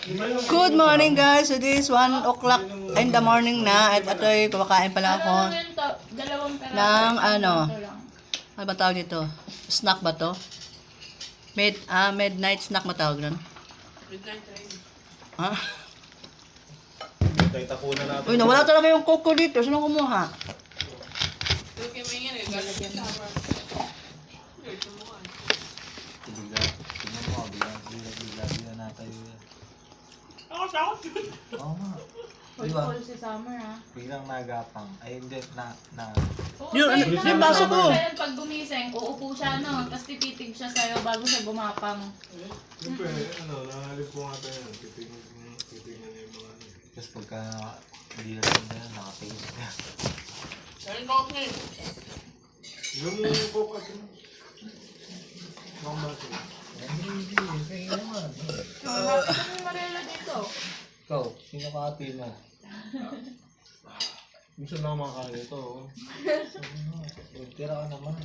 Good morning guys. It is 1 o'clock in the morning na at ato'y kumakain pala ako Dalawang peraso. ng ano. Ito lang. Ano ba tawag dito? Snack ba to? Midnight snack matawag nun? Midnight train. Ha? Kahit ako na natin. Uy, nawala talaga yung coco dito. Sino kumuha? Tuloy mo yan eh. Lalagyan na. Bigla na tayo yan. Ako takot. Oo nga. Diba? Si Summer ha. Biglang nagapang. Ay hindi, na. Yun, ano, yung baso ko. Pag gumising, uupo siya no. Tapos tititig siya sa'yo bago siya gumapang. Siyempre, nangalip ko nga tayo. Titignan niya yung mga ano. Tapos pagka hindi na rin na, nakatingin ka. Ayun ko ako eh. Ilan mo yung focus mo? Mama siya. Hindi, kaya naman. Bakit yung Marela dito? Ikaw, sino ka ate mo? Gusto na kumakain ito. Tira ka naman.